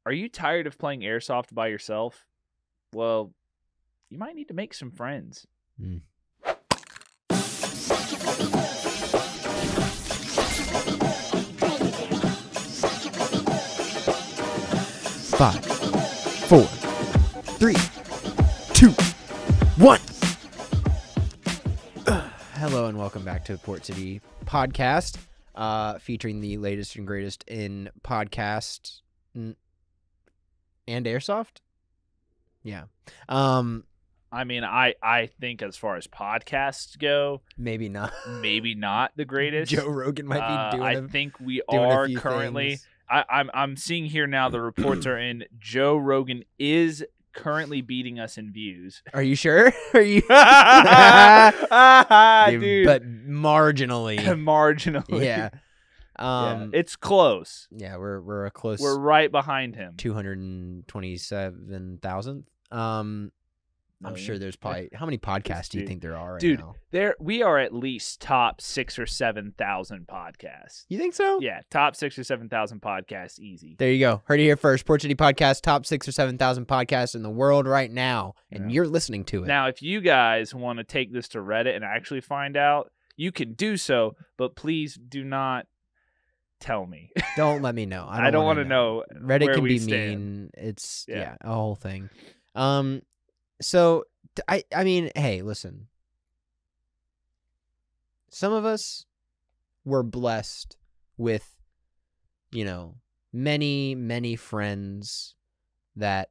Are you tired of playing Airsoft by yourself? Well, you might need to make some friends. 5, 4, 3, 2, 1. Hello and welcome back to Port City Podcast, featuring the latest and greatest in podcast and Airsoft. Yeah. I mean, I think as far as podcasts go, Maybe not. maybe not the greatest. Joe Rogan might be doing I think we doing a are few currently. things. I'm seeing here now the reports are in. Joe Rogan is currently beating us in views. Are you sure? Are you? Dude, But marginally. marginally. Yeah. Yeah, it's close. Yeah, we're a close. We're right behind him. 227,000. I'm Million. sure there's probably how many podcasts do you Dude. think there are right Dude, now? we are at least top 6,000 or 7,000 podcasts. You think so? Yeah, top 6,000 or 7,000 podcasts, easy. There you go. Heard it here first. Port City Podcast, top 6,000 or 7,000 podcasts in the world right now, and you're listening to it. Now, if you guys want to take this to Reddit and actually find out, you can do so, but please do not tell me. Don't let me know. I don't want to know. Reddit where can we be stand. mean. It's Yeah. a whole thing. So I mean, hey, listen. Some of us were blessed with, many friends that,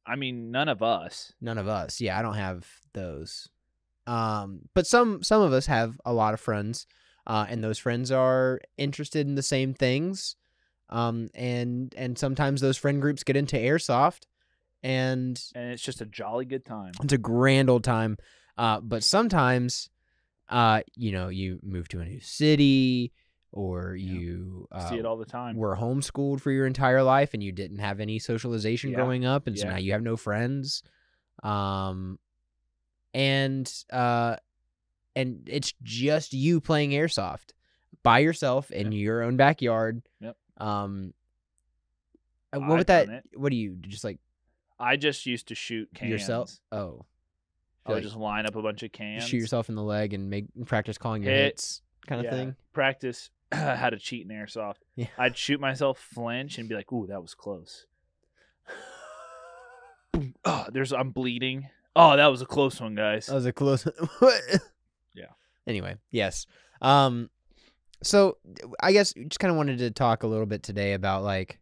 I mean, none of us. none of us. Yeah, I don't have those. But some of us have a lot of friends, and those friends are interested in the same things. And sometimes those friend groups get into Airsoft, and it's just a jolly good time. it's a grand old time. But sometimes, you move to a new city, or you See it all the time. were homeschooled for your entire life, and you didn't have any socialization Yeah. growing up, and so Yeah. now you have no friends. And it's just you playing Airsoft by yourself in your own backyard. Yep. What I've would that? done it. What do you just like I just used to shoot cans. yourself? Oh, I would just line up a bunch of cans. shoot yourself in the leg and practice calling your Hit. hits, kind of thing. Practice how to cheat in Airsoft. Yeah. I'd shoot myself, flinch, and be like, "Ooh, that was close." Boom. Oh, I'm bleeding. Oh, that was a close one, guys. That was a close. What? Yeah. Anyway, yes. So I guess we just kind of wanted to talk a little bit today about like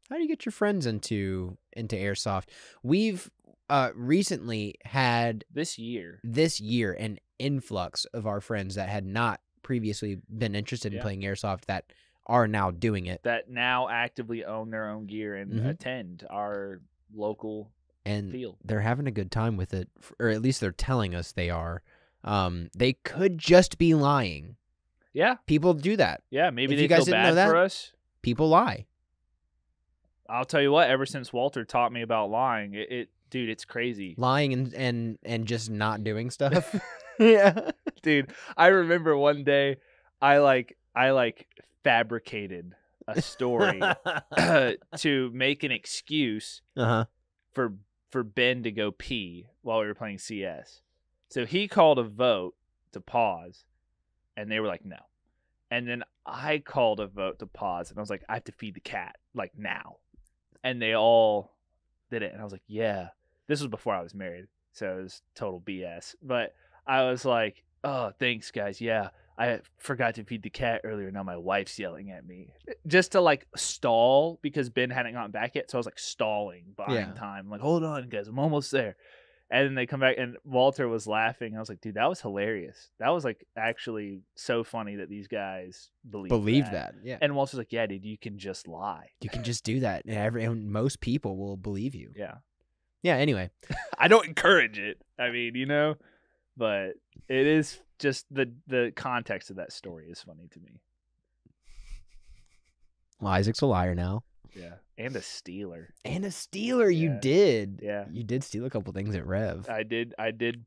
how do you get your friends into Airsoft? We've recently had This year, an influx of our friends that had not previously been interested in Yeah. playing Airsoft that are now doing it. that now actively own their own gear and Mhm. attend our local And field. they're having a good time with it, or at least they're telling us they are. They could just be lying. Yeah, People do that. yeah. Maybe If they you guys feel didn't know bad that- for us. People lie. I'll tell you what. Ever since Walter taught me about lying, dude, it's crazy. Lying and just not doing stuff. Yeah. Dude, I remember one day I fabricated a story to make an excuse Uh-huh. for Ben to go pee while we were playing CS. So he called a vote to pause, and they were like, no. And then I called a vote to pause, and I was like, I have to feed the cat, like, now. And they all did it, and I was like, yeah. This was before I was married, so it was total BS. But I was like, oh, thanks, guys. Yeah, I forgot to feed the cat earlier. Now my wife's yelling at me. Just to, like, stall because Ben hadn't gotten back yet. So I was, like, stalling, buying Yeah. time. I'm like, hold on, guys. I'm almost there. And then they come back, and Walter was laughing. I was like, dude, that was hilarious. That was, like, actually so funny that these guys believe that. Yeah. And Walter's like, yeah, dude, you can just lie. You can just do that, and most people will believe you. Yeah. Yeah. Anyway, I don't encourage it. I mean, but it is just the context of that story is funny to me. well, Isaac's a liar now. Yeah. And a stealer. And a stealer, you Yeah. did. Yeah. You did steal a couple things at Rev. I did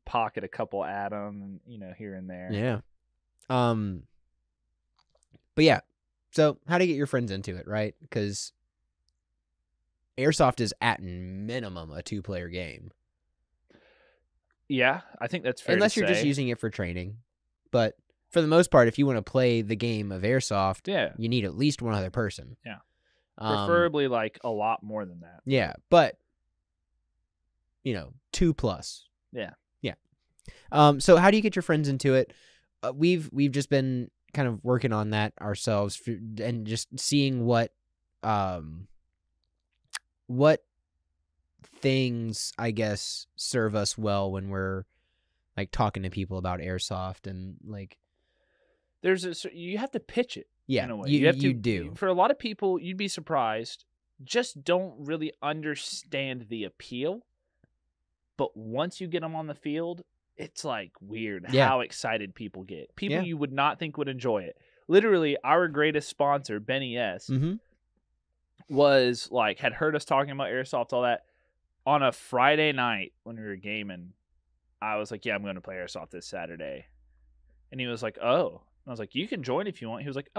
pocket a couple at him, here and there. Yeah. But yeah. So how to get your friends into it, right? Because Airsoft is at minimum a 2-player game. Yeah, I think that's fair Unless to you're just say. using it for training. But for the most part, if you want to play the game of Airsoft, Yeah. you need at least one other person. Yeah. Um, Preferably like a lot more than that. yeah, but 2 plus. Yeah. Yeah. So how do you get your friends into it? We've just been kind of working on that ourselves and just seeing what things, I guess, serve us well when we're like talking to people about Airsoft and like you have to pitch it yeah, in a way. you have to do. For a lot of people, you'd be surprised, just don't really understand the appeal. But once you get them on the field, it's like weird how excited people get. People you would not think would enjoy it. Literally, our greatest sponsor, Benny S, was like, had heard us talking about Airsoft, all that. On a Friday night when we were gaming, I was like, yeah, I'm going to play Airsoft this Saturday. And he was like, oh. And I was like, you can join if you want. He was like,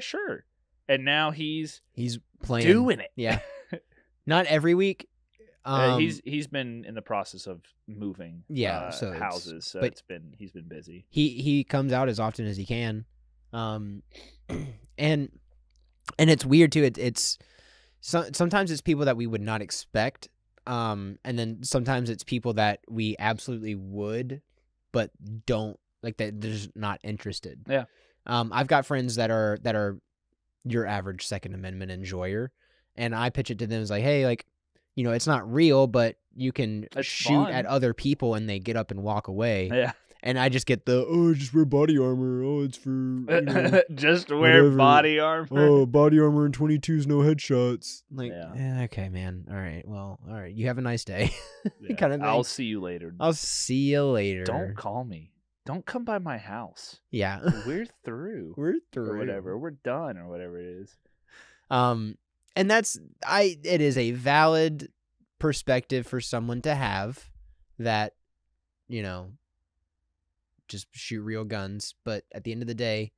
sure. And now he's playing. Doing it. Yeah. Not every week. He's been in the process of moving houses, so he's been busy. He comes out as often as he can. And it's weird too. Sometimes it's people that we would not expect. And then sometimes it's people that we absolutely would, but don't like that. They're just not interested. Yeah. I've got friends that are your average Second Amendment enjoyer, and I pitch it to them as like, hey, like, it's not real, but you can shoot at other people and they get up and walk away. Yeah. And I just get just wear body armor. Oh, it's for just wear whatever. body armor. Oh, body armor and 22s, no headshots. Like, yeah. Okay, man. All right. Well, all right. You have a nice day. Yeah. Kind of thing. I'll see you later. Don't call me. Don't come by my house. Yeah. We're through. Or whatever. We're done or whatever it is. And it is a valid perspective for someone to have that, just shoot real guns. But at the end of the day,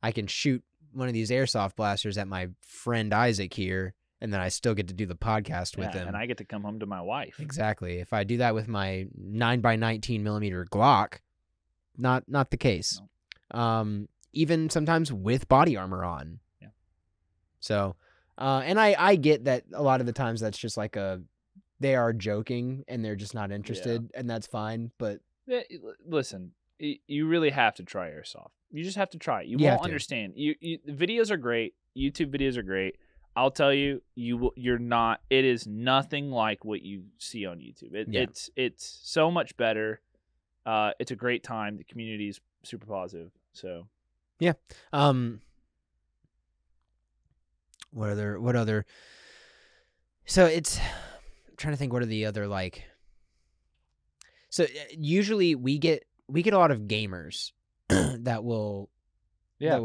I can shoot one of these airsoft blasters at my friend Isaac here, and then I still get to do the podcast with him. And I get to come home to my wife. Exactly. If I do that with my 9x19 millimeter Glock, not the case. No. Even sometimes with body armor on. Yeah. So, and I get that a lot of the times that's just like they are joking and they're just not interested, and that's fine. But listen, you really have to try Airsoft. You just have to try it. You won't understand. The videos are great. YouTube videos are great. I'll tell you, you're not. It is nothing like what you see on YouTube. It's so much better. It's a great time. The community is super positive. So yeah. What other? So I'm trying to think. What are the other like? So usually we get a lot of gamers that will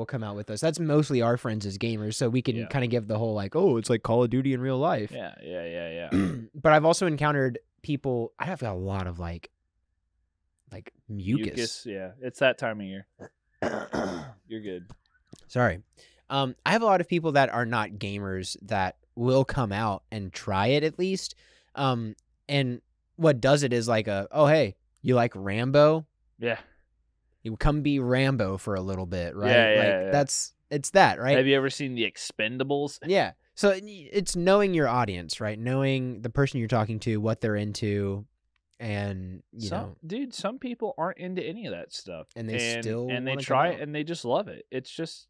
come out with us. That's mostly our friends as gamers, so we can kind of give the whole like, oh, it's like Call of Duty in real life. Yeah. But I've also encountered people. I have a lot of like mucus. Yeah, it's that time of year. You're good. Sorry. I have a lot of people that are not gamers that will come out and try it at least. And what does it is like oh, hey, you like Rambo? Yeah. You come be Rambo for a little bit, right? Yeah. It's that, right? Have you ever seen The Expendables? Yeah. So it's knowing your audience, right? Knowing the person you're talking to, what they're into, and dude, some people aren't into any of that stuff, and they they try it and they just love it. It's just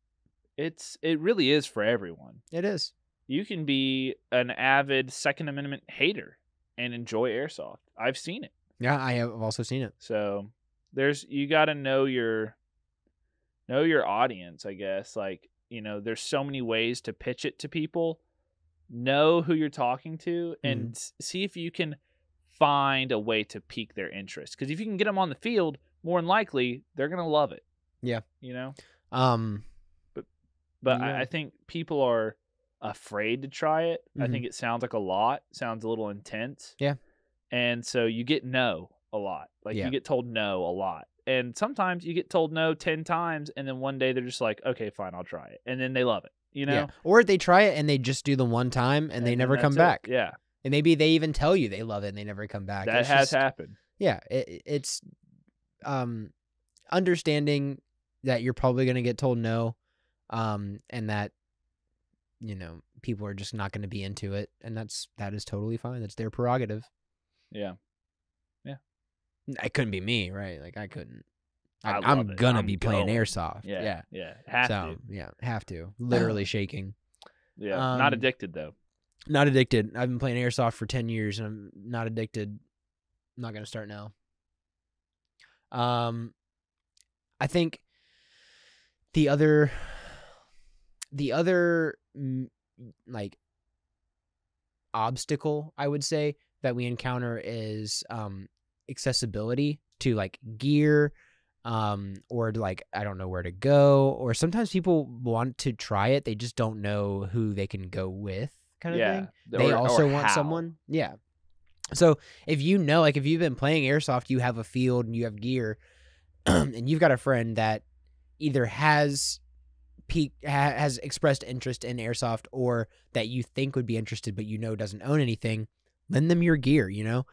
it really is for everyone. It is. You can be an avid Second Amendment hater and enjoy Airsoft. I've seen it. Yeah, I have also seen it. So you got to know your audience, I guess. Like, there's so many ways to pitch it to people. Know who you're talking to and see if you can find a way to pique their interest. Because if you can get them on the field, more than likely they're gonna love it. Yeah. But I think people are afraid to try it. I think it sounds like a lot. Sounds a little intense. Yeah. And so you get no a lot. Like you get told no a lot. And sometimes you get told no 10 times, and then one day they're just like, okay, fine, I'll try it. And then they love it. you Yeah. know? Or they try it and they just do the one time and they then never come that's it. back. Yeah. And maybe they even tell you they love it and they never come back. That It's has just, happened. yeah, it's understanding that you're probably going to get told no, and that, you know, people are just not going to be into it, and that is totally fine. That's their prerogative. Yeah. It couldn't be me, right? Like I couldn't. I love I'm it. gonna I'm be playing going. Airsoft. Yeah. Have So to. yeah, have to. Literally shaking. Yeah. Not addicted though. Not addicted. I've been playing Airsoft for 10 years and I'm not addicted. I'm not gonna start now. I think the other like obstacle I would say that we encounter is accessibility to like gear, or like I don't know where to go, or sometimes people want to try it, they just don't know who they can go with, kind of thing. They also want someone. Yeah. So if you know, like if you've been playing Airsoft, you have a field and you have gear, and you've got a friend that either has has expressed interest in Airsoft or that you think would be interested but you know doesn't own anything, lend them your gear, you know?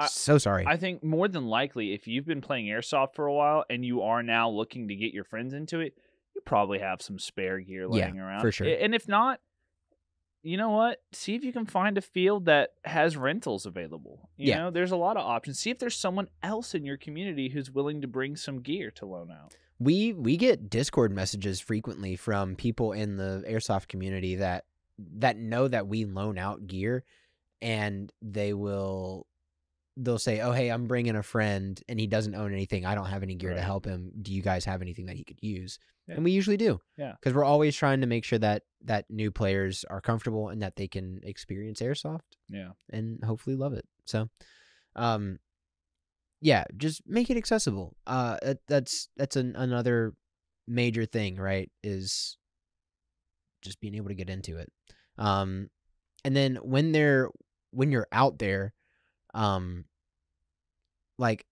So sorry. I think more than likely, if you've been playing Airsoft for a while and you are now looking to get your friends into it, you probably have some spare gear laying around. For sure. And if not, you know what? See if you can find a field that has rentals available. You know, there's a lot of options. See if there's someone else in your community who's willing to bring some gear to loan out. We get Discord messages frequently from people in the Airsoft community that know that we loan out gear, and they'll say, "Oh, hey, I'm bringing a friend and he doesn't own anything. I don't have any gear to help him. Do you guys have anything that he could use?" Yeah. And we usually do. Yeah. Because we're always trying to make sure that new players are comfortable and that they can experience Airsoft. Yeah. And hopefully love it. So, yeah, just make it accessible. That's another major thing, right? Is just being able to get into it. And then when you're out there, like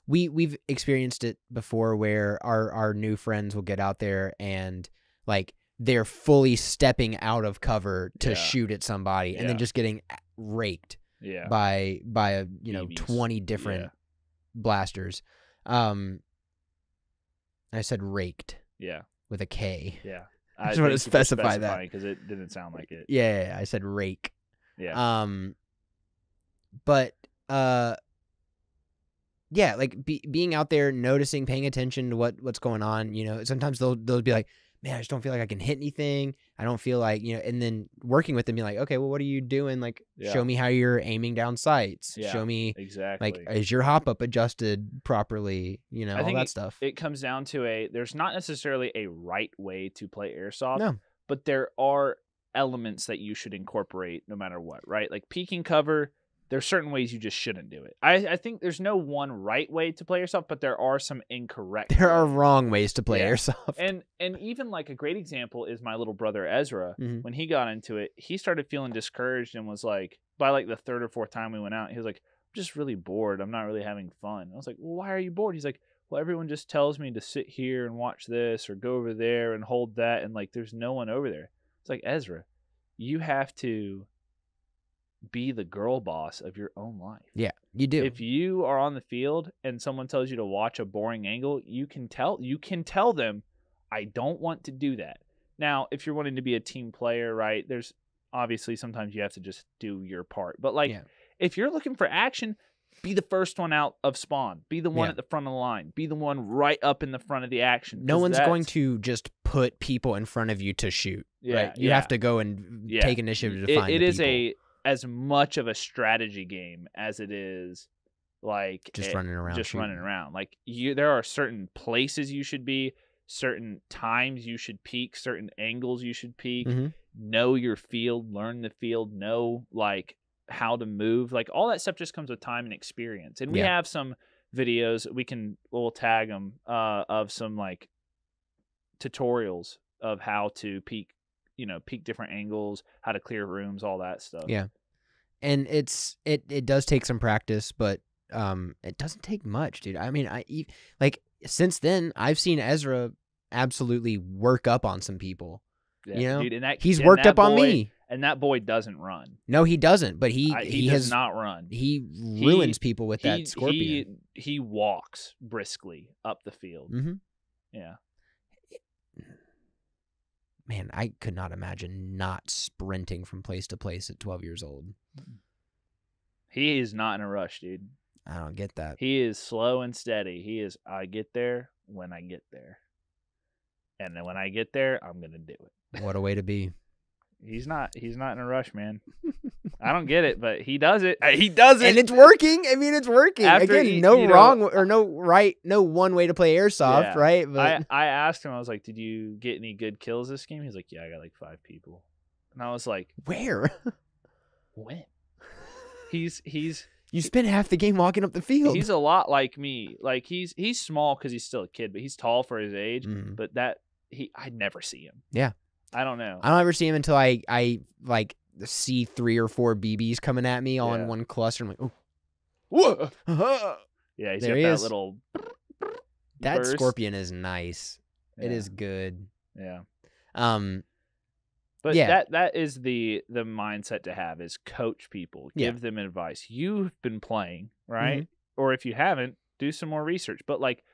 we've experienced it before where our new friends will get out there and like they're fully stepping out of cover to shoot at somebody and then just getting raked. Yeah. By a, you know, 20 different blasters. I said raked. Yeah. With a K. Yeah. I just want to specify that because it didn't sound like it. Yeah, I said rake. Yeah. But yeah, like being out there, noticing, paying attention to what's going on. You know, sometimes they'll be like, "Man, I just don't feel like I can hit anything. I don't feel like, you know," and then working with them, be like, "Okay, well, what are you doing? Like, show me how you're aiming down sights. Show me exactly, like, is your hop up adjusted properly? You know, all that stuff." It comes down to there's not necessarily a right way to play Airsoft, but there are elements that you should incorporate no matter what, right? Like peeking cover. There's certain ways you just shouldn't do it. I think there's no one right way to play Airsoft, but there are some incorrect There are wrong ways to play Airsoft. And even like a great example is my little brother Ezra. Mm-hmm. When he got into it, he started feeling discouraged and was like, by like the third or fourth time we went out, he was like, "I'm just really bored. I'm not really having fun." I was like, "Well, why are you bored?" He's like, "Well, everyone just tells me to sit here and watch this or go over there and hold that, and like there's no one over there." It's like, Ezra, you have to be the girl boss of your own life. Yeah, you do. If you are on the field and someone tells you to watch a boring angle, you can tell them, "I don't want to do that." Now, if you're wanting to be a team player, right, there's obviously sometimes you have to just do your part. But like if you're looking for action, be the first one out of spawn. Be the one at the front of the line. Be the one right up in the front of the action. No one's going to just put people in front of you to shoot. Yeah, right? You have to go and take initiative to find it the is people. As much of a strategy game as it is like just running around. Like there are certain places you should be, certain times you should peek, certain angles you should peek. Mm-hmm. Know your field, learn the field, know like how to move. Like all that stuff just comes with time and experience. And we have some videos we'll tag them of some like tutorials of how to peek. You know, peek different angles, how to clear rooms, all that stuff. Yeah, and it does take some practice, but it doesn't take much, dude. I mean, like since then, I've seen Ezra absolutely work up on some people. Yeah, You know, dude, and he's worked up on me. And that boy doesn't run. No, he doesn't. But he does has not run. He ruins people with that scorpion. He walks briskly up the field. Mm-hmm. Yeah. Man, I could not imagine not sprinting from place to place at 12 years old. He is not in a rush, dude. I don't get that. He is slow and steady. He is, I get there when I get there. And then when I get there, I'm going to do it. What a way to be. He's not in a rush, man. I don't get it, but he does it. He does it. And it's working. I mean, it's working. Again, no wrong or no right, no one way to play Airsoft, right? But I asked him, I was like, did you get any good kills this game? He's like, yeah, I got like 5 people. And I was like, where? When? He's You spent half the game walking up the field. He's a lot like me. Like he's small because he's still a kid, but he's tall for his age. Mm. But I never see him. Yeah. I don't know. I don't ever see him until I like see 3 or 4 BBs coming at me all in one cluster. I'm like, oh, whoa. Yeah, he's got that little. That burst. scorpion is nice. Yeah. It is good. Yeah. But that is the mindset to have is coach people, give them advice. You've been playing, right? Mm-hmm. Or if you haven't, do some more research. But like,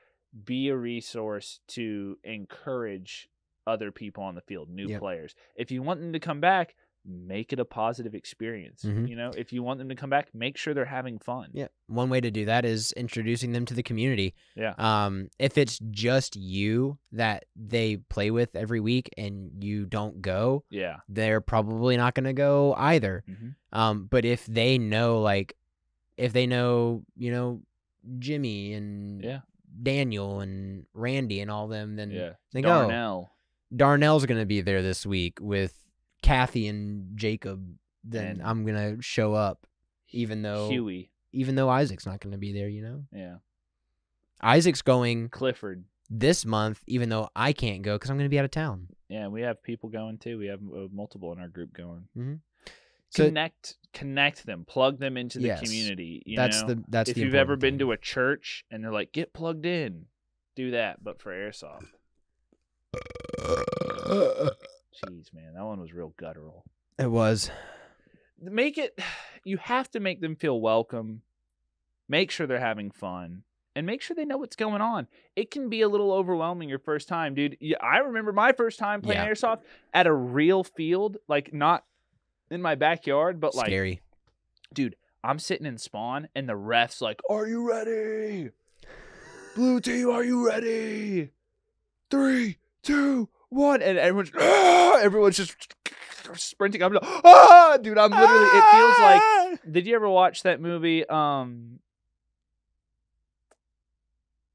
be a resource to encourage other people on the field, new players. If you want them to come back, make it a positive experience. Mm-hmm. You know, if you want them to come back, make sure they're having fun. Yeah. One way to do that is introducing them to the community. Yeah. If it's just you that they play with every week and you don't go, they're probably not going to go either. Mm-hmm. But if they know, you know, Jimmy and Daniel and Randy and all them, then they go. Darnell's going to be there this week with Kathy and Jacob. Then I'm going to show up, even though Isaac's not going to be there, you know? Yeah. Isaac's going Clifford this month, even though I can't go because I'm going to be out of town. Yeah, we have people going too. We have multiple in our group going. Mm-hmm. So, connect them, plug them into the community. That's if you've ever been to a church and they're like, get plugged in, do that, but for Airsoft. Jeez, man, that one was real guttural. It was. You have to make them feel welcome. Make sure they're having fun. And make sure they know what's going on. It can be a little overwhelming your first time, dude. I remember my first time playing Airsoft at a real field, like not in my backyard, but scary. Like, dude, I'm sitting in spawn and the ref's like, are you ready? Blue team, are you ready? 3, 2, 1. And everyone's just sprinting. I'm like, dude, I'm literally, it feels like, did you ever watch that movie?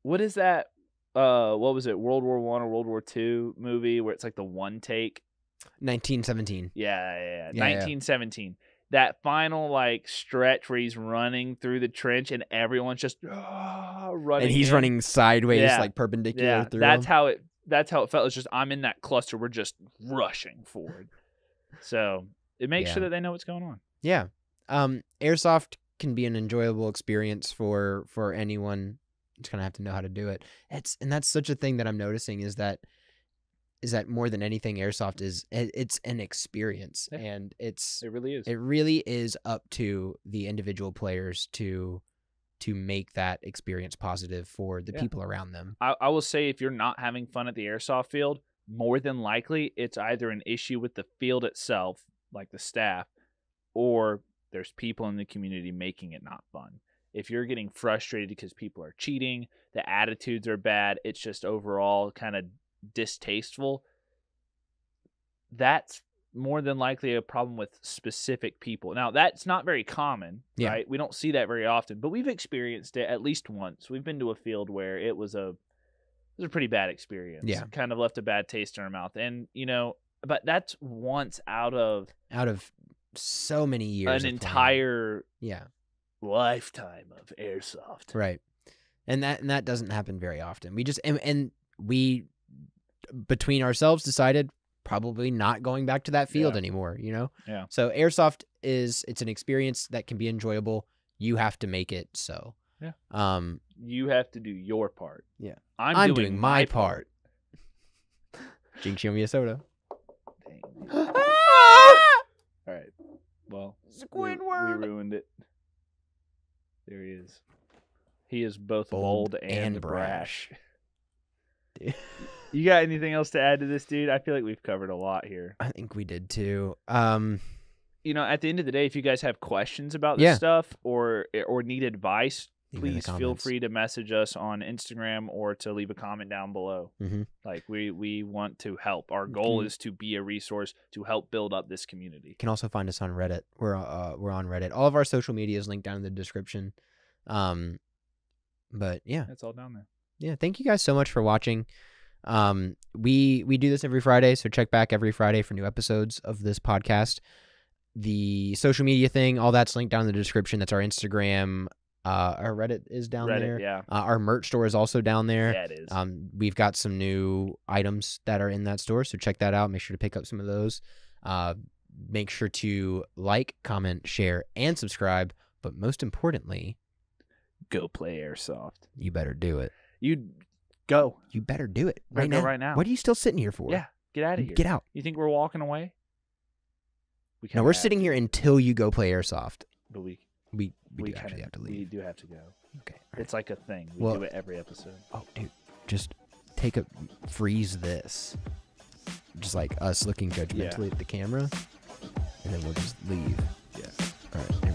What is that? What was it? World War I or World War II movie where it's like the one take? 1917. Yeah. 1917. That final like stretch where he's running through the trench and everyone's just running. And he's running sideways, like perpendicular through. That's how it felt. It's just I'm in that cluster. We're just rushing forward. So it makes sure that they know what's going on. Yeah. Airsoft can be an enjoyable experience for anyone. It's gonna have to know how to do it. And that's such a thing that I'm noticing is that more than anything, Airsoft it's an experience, and it really is up to the individual players to make that experience positive for the people around them. I will say, if you're not having fun at the Airsoft field, more than likely it's either an issue with the field itself, like the staff, or there's people in the community making it not fun. If you're getting frustrated because people are cheating, the attitudes are bad, it's just overall kind of distasteful, that's more than likely a problem with specific people. Now, that's not very common, right? We don't see that very often, but we've experienced it at least once. We've been to a field where it was a pretty bad experience. Yeah. Kind of left a bad taste in our mouth. And, but that's once out of so many years. An entire playing. Lifetime of Airsoft. Right. And that doesn't happen very often. We just and we between ourselves decided probably not going back to that field anymore, Yeah. So Airsoft it's an experience that can be enjoyable. You have to make it so. Yeah. You have to do your part. Yeah. I'm doing my part. Jinx, show me a soda. Dang, dude. All right. Well, we Squidward. ruined it. There he is. He is both Bold bold and and brash. Dude. You got anything else to add to this, dude? I feel like we've covered a lot here. I think we did too. You know, at the end of the day, if you guys have questions about this stuff or need advice, Leave in the please feel comments. free to message us on Instagram or to leave a comment down below. Mm-hmm. Like we want to help. Our goal is to be a resource to help build up this community. You can also find us on Reddit. We're on Reddit. All of our social media is linked down in the description. But yeah, That's all down there. Yeah, thank you guys so much for watching. We do this every Friday, so check back every Friday for new episodes of this podcast. The social media thing, all that's linked down in the description. That's our Instagram. Our Reddit is down there. Yeah. Our merch store is also down there. Yeah, it is. We've got some new items that are in that store, so check that out. Make sure to pick up some of those. Make sure to like, comment, share, and subscribe. But most importantly, go play Airsoft. You better do it. You go. You better do it right Go now. right now. What are you still sitting here for? Yeah, get out of here. Get out. You think we're walking away? No, we're sitting here until you go play Airsoft. But we do actually have to leave. We do have to go. Okay. It's like a thing. We do it every episode. Oh, dude. Just freeze this. Just like us looking judgmentally at the camera. And then we'll just leave. Yeah. All right.